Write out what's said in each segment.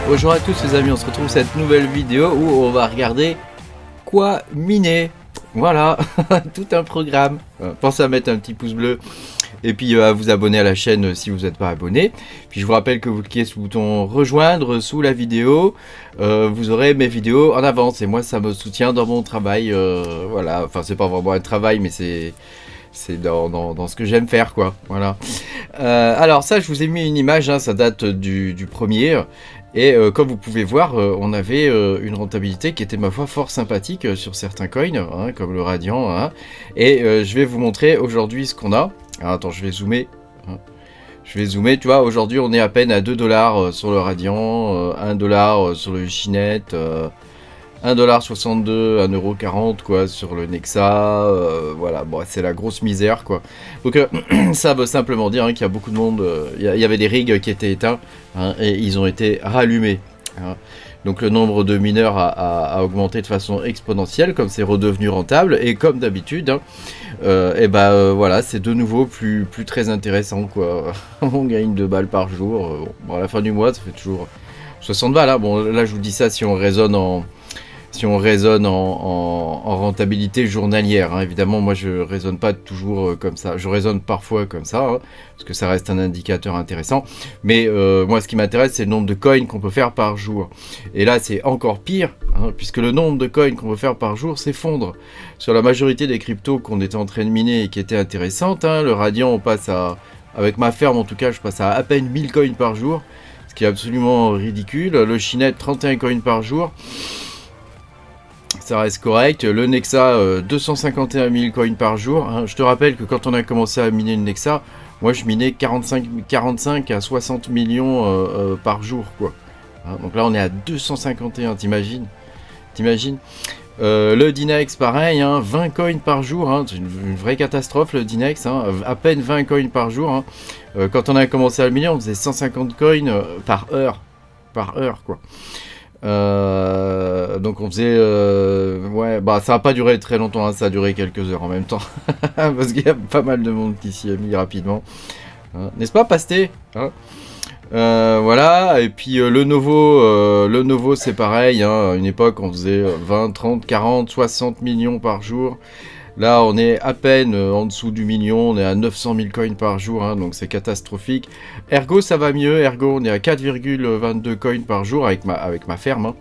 Bonjour à tous les amis, on se retrouve pour cette nouvelle vidéo où on va regarder quoi miner. Voilà, tout un programme. Pensez à mettre un petit pouce bleu et puis à vous abonner à la chaîne si vous n'êtes pas abonné. Puis je vous rappelle que vous cliquez sur le bouton rejoindre sous la vidéo, vous aurez mes vidéos en avance et moi ça me soutient dans mon travail. Voilà, enfin c'est pas vraiment un travail mais c'est dans ce que j'aime faire quoi. Voilà. Alors ça je vous ai mis une image, hein, ça date du premier. Et comme vous pouvez voir, on avait une rentabilité qui était ma foi fort sympathique sur certains coins, hein, comme le Radiant. Hein, et je vais vous montrer aujourd'hui ce qu'on a. Alors, attends, je vais zoomer. Hein. Je vais zoomer, tu vois, aujourd'hui on est à peine à 2 $ sur le Radiant, 1 $ sur le Ginette, 1,62 $, 1,40 € quoi sur le Nexa, voilà, bon, c'est la grosse misère quoi. Donc ça veut simplement dire hein, qu'il y a beaucoup de monde, il y avait des rigs qui étaient éteints hein, et ils ont été rallumés. Hein. Donc le nombre de mineurs a augmenté de façon exponentielle comme c'est redevenu rentable et comme d'habitude, hein, voilà, c'est de nouveau plus très intéressant quoi. On gagne 2 balles par jour, bon, à la fin du mois ça fait toujours 60 balles. Hein. Bon là je vous dis ça si on raisonne en rentabilité journalière. Hein. Évidemment, moi je raisonne pas toujours comme ça. Je raisonne parfois comme ça, hein, parce que ça reste un indicateur intéressant. Mais moi ce qui m'intéresse, c'est le nombre de coins qu'on peut faire par jour. Et là, c'est encore pire, hein, puisque le nombre de coins qu'on peut faire par jour s'effondre. Sur la majorité des cryptos qu'on était en train de miner et qui étaient intéressantes, hein, le Radiant, on passe à... Avec ma ferme, en tout cas, je passe à peine 1000 coins par jour, ce qui est absolument ridicule. Le Shined, 31 coins par jour. Ça reste correct. Le Nexa, 251 000 coins par jour. Hein. Je te rappelle que quand on a commencé à miner le Nexa, moi je minais 45 à 60 millions par jour. Quoi. Hein. Donc là on est à 251, t'imagines. Le Dynex pareil, hein, 20 coins par jour. Hein. C'est une vraie catastrophe le Dynex. Hein. À peine 20 coins par jour. Hein. Quand on a commencé à le miner, on faisait 150 coins par heure. Par heure quoi. Donc on faisait ouais, bah ça a pas duré très longtemps, hein, ça a duré quelques heures en même temps parce qu'il y a pas mal de monde qui s'y est mis rapidement, hein, n'est-ce pas Pasté, hein. Voilà, et puis le Novo c'est pareil, hein, à une époque on faisait 20, 30, 40, 60 millions par jour. Là, on est à peine en dessous du million, on est à 900 000 coins par jour, hein, donc c'est catastrophique. Ergo, ça va mieux. Ergo, on est à 4,22 coins par jour avec ma ferme. Hein.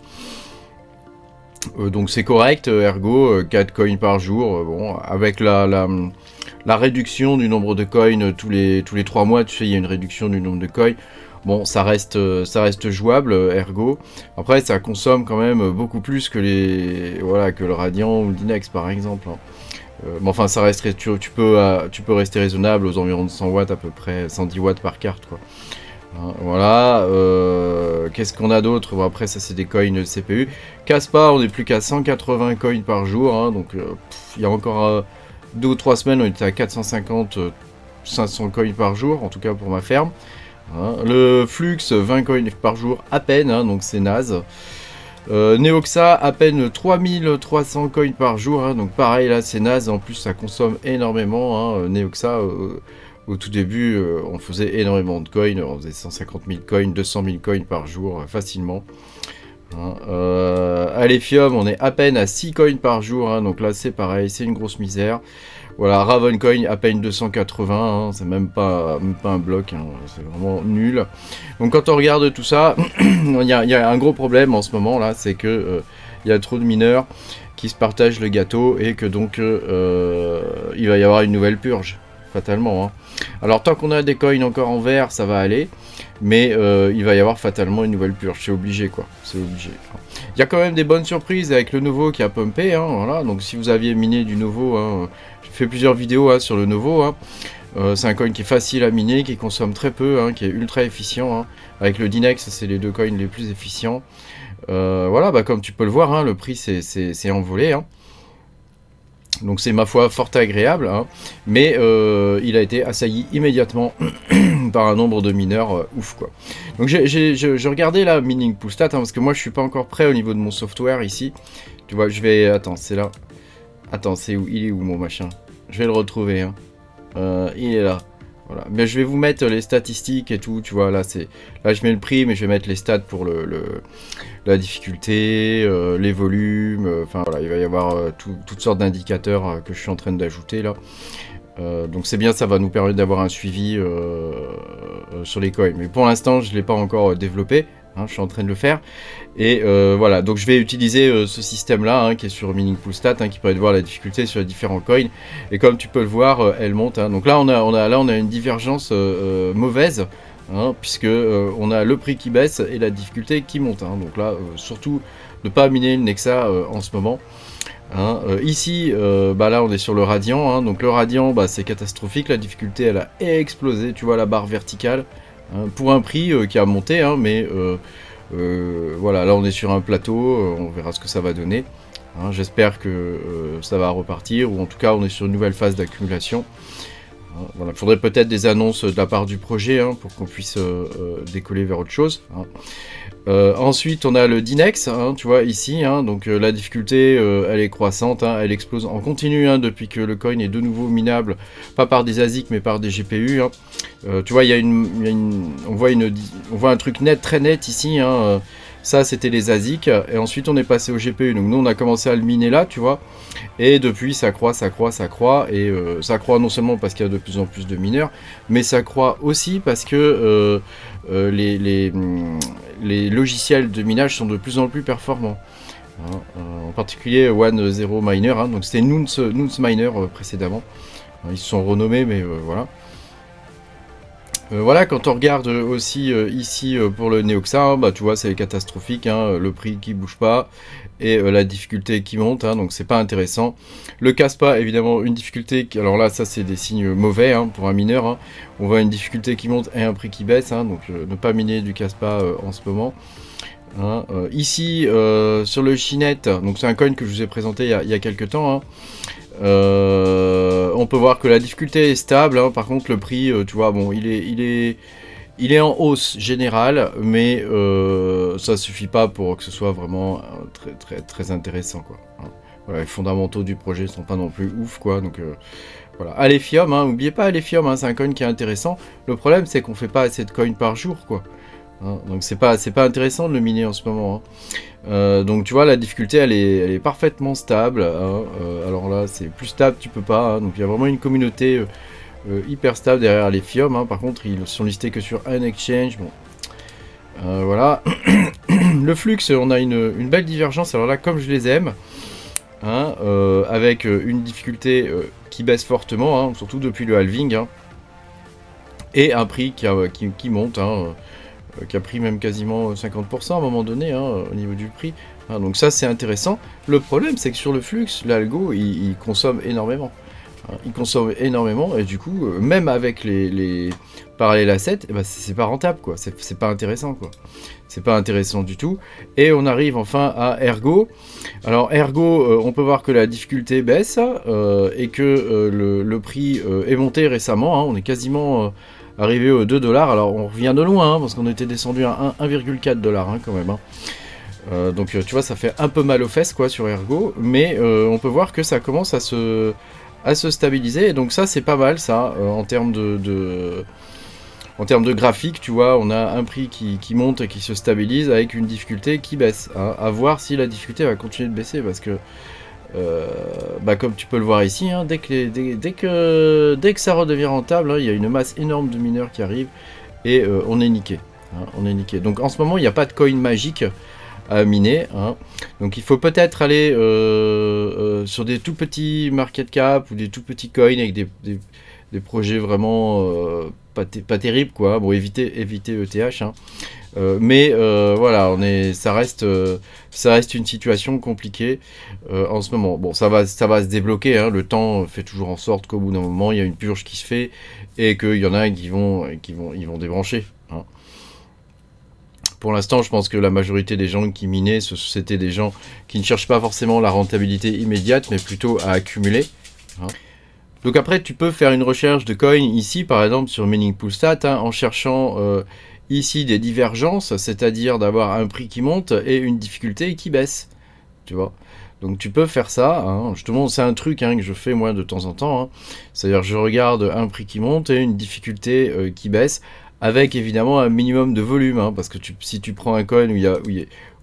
Donc c'est correct. Ergo, 4 coins par jour. Bon, avec la réduction du nombre de coins tous les 3 mois, tu sais, il y a une réduction du nombre de coins. Bon, ça reste jouable, ergo. Après, ça consomme quand même beaucoup plus que que le Radiant ou le Dynex, par exemple. Hein. Mais enfin, ça reste, tu peux rester raisonnable aux environs de 100 watts à peu près, 110 watts par carte, quoi. Hein, voilà. Qu'est-ce qu'on a d'autre? Bon, après, ça, c'est des coins CPU. Caspa, on n'est plus qu'à 180 coins par jour. Hein, donc, il y a encore 2 ou 3 semaines, on était à 450, 500 coins par jour, en tout cas pour ma ferme. Hein, le Flux, 20 coins par jour à peine, hein, donc c'est naze. Neoxa, à peine 3300 coins par jour, hein, donc pareil là c'est naze, en plus ça consomme énormément. Hein, Neoxa, au tout début on faisait énormément de coins, on faisait 150 000 coins, 200 000 coins par jour facilement. Hein, Alephium, on est à peine à 6 coins par jour, hein, donc là c'est pareil, c'est une grosse misère. Voilà, Ravencoin à peine 280, hein, c'est même pas un bloc, hein, c'est vraiment nul. Donc quand on regarde tout ça, il y a un gros problème en ce moment là, c'est que il y a trop de mineurs qui se partagent le gâteau et que donc il va y avoir une nouvelle purge, fatalement. Hein. Alors tant qu'on a des coins encore en vert, ça va aller, mais il va y avoir fatalement une nouvelle purge, c'est obligé quoi, c'est obligé. Il y a quand même des bonnes surprises avec le Novo qui a pumpé, hein, voilà. Donc si vous aviez miné du Novo, hein, j'ai fait plusieurs vidéos hein, sur le Novo. Hein. C'est un coin qui est facile à miner, qui consomme très peu, hein, qui est ultra efficient. Hein. Avec le Dynex, c'est les deux coins les plus efficients. Voilà, bah, comme tu peux le voir, hein, le prix c'est envolé. Hein. Donc c'est ma foi fort agréable, hein. Mais il a été assailli immédiatement par un nombre de mineurs ouf quoi. Donc je regardais la mining pool stat, hein, parce que moi je suis pas encore prêt au niveau de mon software ici. Tu vois, je vais... Attends, c'est là. Attends, c'est où? Il est où mon machin? Je vais le retrouver. Hein. Il est là. Voilà. Mais je vais vous mettre les statistiques et tout, tu vois, là je mets le prix, mais je vais mettre les stats pour la difficulté, les volumes, enfin voilà, il va y avoir toutes sortes d'indicateurs que je suis en train d'ajouter là. Donc c'est bien, ça va nous permettre d'avoir un suivi sur les coins. Mais pour l'instant, je ne l'ai pas encore développé, hein, je suis en train de le faire. Et voilà, donc je vais utiliser ce système-là, hein, qui est sur Meaningful Stat, hein, qui permet de voir la difficulté sur les différents coins. Et comme tu peux le voir, elle monte. Hein. Donc là, on a une divergence mauvaise, hein, puisque on a le prix qui baisse et la difficulté qui monte. Hein. Donc là, surtout, ne pas miner le Nexa en ce moment. Hein, ici, là on est sur le radian, hein, donc le radian c'est catastrophique, la difficulté elle a explosé, tu vois la barre verticale, hein, pour un prix qui a monté, hein, mais voilà, là on est sur un plateau, on verra ce que ça va donner, hein, j'espère que ça va repartir, ou en tout cas on est sur une nouvelle phase d'accumulation. Hein, voilà, il faudrait peut-être des annonces de la part du projet, hein, pour qu'on puisse décoller vers autre chose. Hein. Ensuite, on a le Dinex, hein, tu vois, ici, hein, donc la difficulté, elle est croissante, hein, elle explose en continu, hein, depuis que le coin est de nouveau minable, pas par des ASIC, mais par des GPU. Hein. Tu vois, on voit un truc net, très net ici, hein, ça, c'était les ASIC, et ensuite, on est passé au GPU, donc nous, on a commencé à le miner là, tu vois, et depuis, ça croît, et ça croît non seulement parce qu'il y a de plus en plus de mineurs, mais ça croît aussi parce que les logiciels de minage sont de plus en plus performants. Hein, en particulier One Zero Miner, hein, donc c'était Nunz Miner précédemment. Ils se sont renommés, mais voilà. Voilà, quand on regarde aussi ici pour le Neoxa, hein, tu vois, c'est catastrophique, hein, le prix qui bouge pas et la difficulté qui monte, hein, donc c'est pas intéressant. Le Caspa, évidemment, une difficulté, alors là, ça c'est des signes mauvais, hein, pour un mineur. Hein. On voit une difficulté qui monte et un prix qui baisse, hein, donc ne pas miner du Caspa en ce moment. Hein. Ici, sur le Chinet, donc c'est un coin que je vous ai présenté il y a quelques temps. Hein. On peut voir que la difficulté est stable, hein. Par contre le prix, tu vois, bon, il est en hausse générale, mais ça suffit pas pour que ce soit vraiment très intéressant, quoi. Hein. Voilà, les fondamentaux du projet sont pas non plus ouf, quoi. Donc voilà, Alephium, hein, n'oubliez pas Alephium, hein, c'est un coin qui est intéressant. Le problème c'est qu'on fait pas assez de coins par jour, quoi. Hein, donc c'est pas intéressant de le miner en ce moment. Hein. Donc tu vois, la difficulté elle est parfaitement stable. Hein. Alors là c'est plus stable tu peux pas. Hein. Donc il y a vraiment une communauté hyper stable derrière les FIOM. Hein. Par contre ils sont listés que sur un exchange. Bon. Voilà. Le flux, on a une belle divergence. Alors là comme je les aime. Hein, avec une difficulté qui baisse fortement. Hein, surtout depuis le halving. Hein. Et un prix qui monte. Hein, qui a pris même quasiment 50% à un moment donné, hein, au niveau du prix. Hein, donc ça c'est intéressant. Le problème c'est que sur le flux, l'algo il consomme énormément. Hein, il consomme énormément et du coup, même avec les parallèles assets, eh ben, c'est pas rentable, quoi. C'est pas intéressant, quoi. C'est pas intéressant du tout. Et on arrive enfin à Ergo. Alors Ergo, on peut voir que la difficulté baisse et que le prix est monté récemment. Hein, on est quasiment arrivé aux 2 $. Alors on revient de loin, hein, parce qu'on était descendu à 1,4 $, hein, quand même. Hein. Donc tu vois, ça fait un peu mal aux fesses, quoi, sur Ergo, mais on peut voir que ça commence à se stabiliser, et donc ça c'est pas mal, ça, en termes de graphique, tu vois, on a un prix qui monte et qui se stabilise avec une difficulté qui baisse. Hein. À voir si la difficulté va continuer de baisser, parce que comme tu peux le voir ici, hein, dès que ça redevient rentable, hein, il y a une masse énorme de mineurs qui arrivent et on est niqué. Hein, on est niqué. Donc en ce moment, il n'y a pas de coin magique à miner. Hein. Donc il faut peut-être aller sur des tout petits market cap ou des tout petits coins avec des projets vraiment pas terribles, quoi. Bon, éviter ETH. Hein. Mais voilà, ça reste une situation compliquée en ce moment. Bon, ça va se débloquer. Hein. Le temps fait toujours en sorte qu'au bout d'un moment, il y a une purge qui se fait et qu'il y en a qui vont débrancher. Hein. Pour l'instant, je pense que la majorité des gens qui minaient, c'était des gens qui ne cherchent pas forcément la rentabilité immédiate, mais plutôt à accumuler. Hein. Donc après, tu peux faire une recherche de coin ici, par exemple sur Meaningful Stat, hein, en cherchant ici des divergences, c'est-à-dire d'avoir un prix qui monte et une difficulté qui baisse. Tu vois. Donc tu peux faire ça, hein. Je te montre, c'est un truc que je fais moi de temps en temps, hein. C'est-à-dire je regarde un prix qui monte et une difficulté qui baisse, avec évidemment un minimum de volume, hein, parce que si tu prends un coin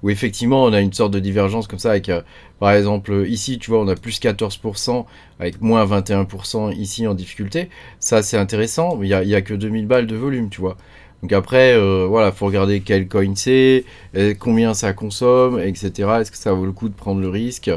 où effectivement on a une sorte de divergence comme ça, avec par exemple ici tu vois on a plus 14%, avec moins 21% ici en difficulté, ça c'est intéressant, mais il y a que 2000 balles de volume, tu vois. Donc après, voilà, faut regarder quel coin c'est, combien ça consomme, etc. Est-ce que ça vaut le coup de prendre le risque?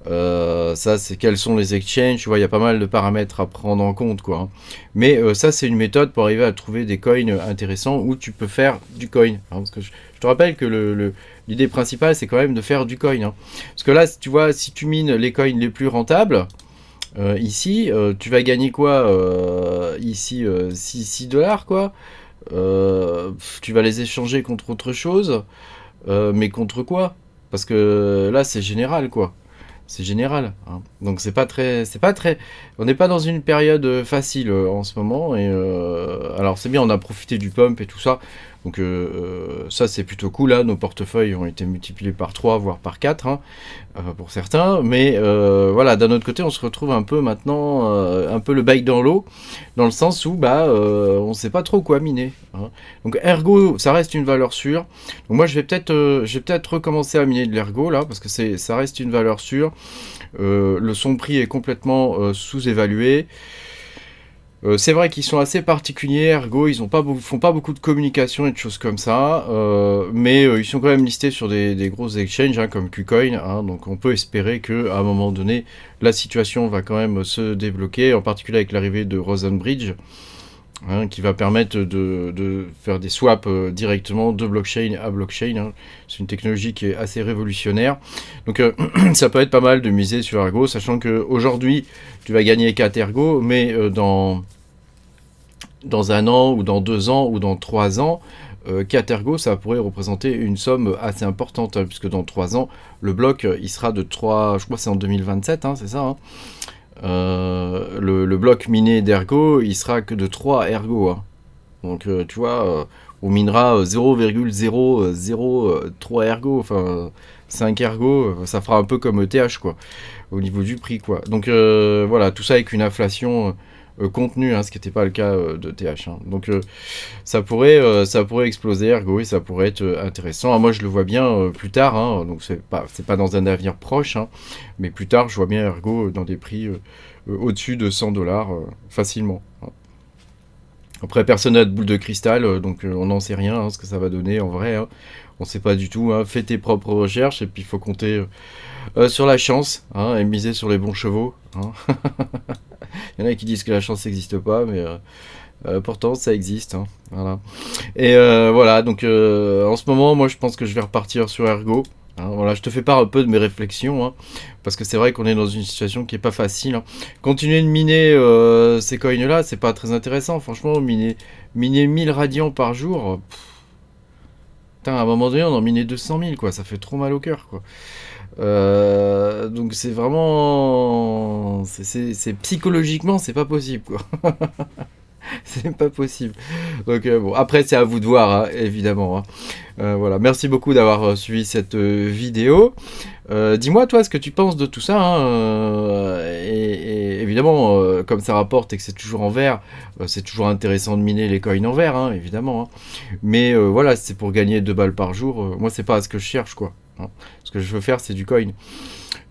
Ça, c'est quels sont les exchanges, tu vois, il y a pas mal de paramètres à prendre en compte, quoi, hein. Mais ça, c'est une méthode pour arriver à trouver des coins intéressants où tu peux faire du coin, hein, parce que je te rappelle que l'idée principale, c'est quand même de faire du coin, hein. Parce que là, tu vois, si tu mines les coins les plus rentables, ici, tu vas gagner quoi ici, 6 $, quoi. Tu vas les échanger contre autre chose, mais contre quoi? Parce que là, c'est général, quoi. C'est général, hein. Donc c'est pas très. On n'est pas dans une période facile en ce moment. Et alors c'est bien, on a profité du pump et tout ça. Donc ça c'est plutôt cool. Là, nos portefeuilles ont été multipliés par 3, voire par 4, hein, pour certains. Mais voilà, d'un autre côté, on se retrouve un peu maintenant, un peu le bec dans l'eau, dans le sens où on sait pas trop quoi miner, hein. Donc Ergo, ça reste une valeur sûre. Donc moi je vais peut-être recommencer à miner de l'Ergo là, parce que ça reste une valeur sûre. Son prix est complètement sous-évalué. C'est vrai qu'ils sont assez particuliers, Ergo, ils font pas beaucoup de communication et de choses comme ça, mais ils sont quand même listés sur des grosses exchanges, hein, comme KuCoin, hein, donc on peut espérer qu'à un moment donné, la situation va quand même se débloquer, en particulier avec l'arrivée de Rosenbridge, hein, qui va permettre de faire des swaps directement de blockchain à blockchain, hein. C'est une technologie qui est assez révolutionnaire. Donc ça peut être pas mal de miser sur Ergo, sachant qu'aujourd'hui, tu vas gagner 4 Ergo, mais dans 1 an, ou dans 2 ans, ou dans 3 ans, 4 Ergo, ça pourrait représenter une somme assez importante, hein, puisque dans 3 ans, le bloc, il sera de 3, je crois que c'est en 2027, hein, c'est ça, hein. Le bloc miné d'Ergo, il sera que de 3 Ergo, hein. Donc tu vois, on minera 0,003 Ergo, enfin 5 Ergo, ça fera un peu comme ETH, quoi, au niveau du prix, quoi. Donc voilà, tout ça avec une inflation contenue, hein, ce qui n'était pas le cas de TH, hein. Donc ça pourrait exploser Ergo, et ça pourrait être intéressant. Alors, moi je le vois bien plus tard, hein, donc c'est pas dans un avenir proche, hein, mais plus tard je vois bien Ergo dans des prix au-dessus de 100 $ facilement, hein. Après, personne n'a de boule de cristal, donc on n'en sait rien, hein, ce que ça va donner en vrai, hein. On sait pas du tout, hein. Fais tes propres recherches, et puis il faut compter sur la chance, hein, et miser sur les bons chevaux, hein. Il y en a qui disent que la chance n'existe pas, mais pourtant ça existe, hein. Voilà. Et voilà, donc en ce moment, moi je pense que je vais repartir sur Ergo, hein. Voilà, je te fais part un peu de mes réflexions, hein, parce que c'est vrai qu'on est dans une situation qui est pas facile, hein. Continuer de miner ces coins là, c'est pas très intéressant, franchement. Miner 1000 radians par jour, putain, à un moment donné on en minait 200 000, quoi, ça fait trop mal au cœur, quoi. Donc c'est vraiment, c'est psychologiquement c'est pas possible, quoi. C'est pas possible. Donc bon, après c'est à vous de voir, hein, évidemment, hein. Voilà, merci beaucoup d'avoir suivi cette vidéo. Dis-moi toi ce que tu penses de tout ça, hein, et évidemment, comme ça rapporte et que c'est toujours en vert, c'est toujours intéressant de miner les coins en vert, hein, évidemment, hein. Mais voilà, c'est pour gagner 2 balles par jour. Moi c'est pas ce que je cherche, quoi, hein. Ce que je veux faire c'est du coin.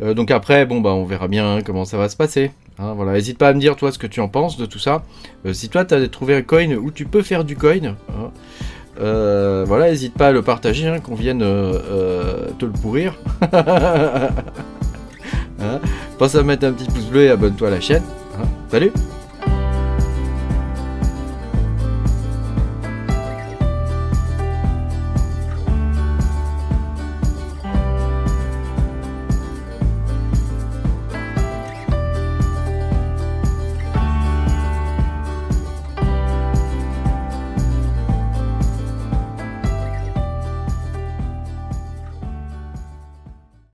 Donc après, bon bah on verra bien, hein, comment ça va se passer, hein. Voilà, n'hésite pas à me dire toi ce que tu en penses de tout ça. Si toi tu as trouvé un coin où tu peux faire du coin, hein, voilà, n'hésite pas à le partager, hein, qu'on vienne te le pourrir. Hein, pense à mettre un petit pouce bleu et abonne-toi à la chaîne, hein. Salut!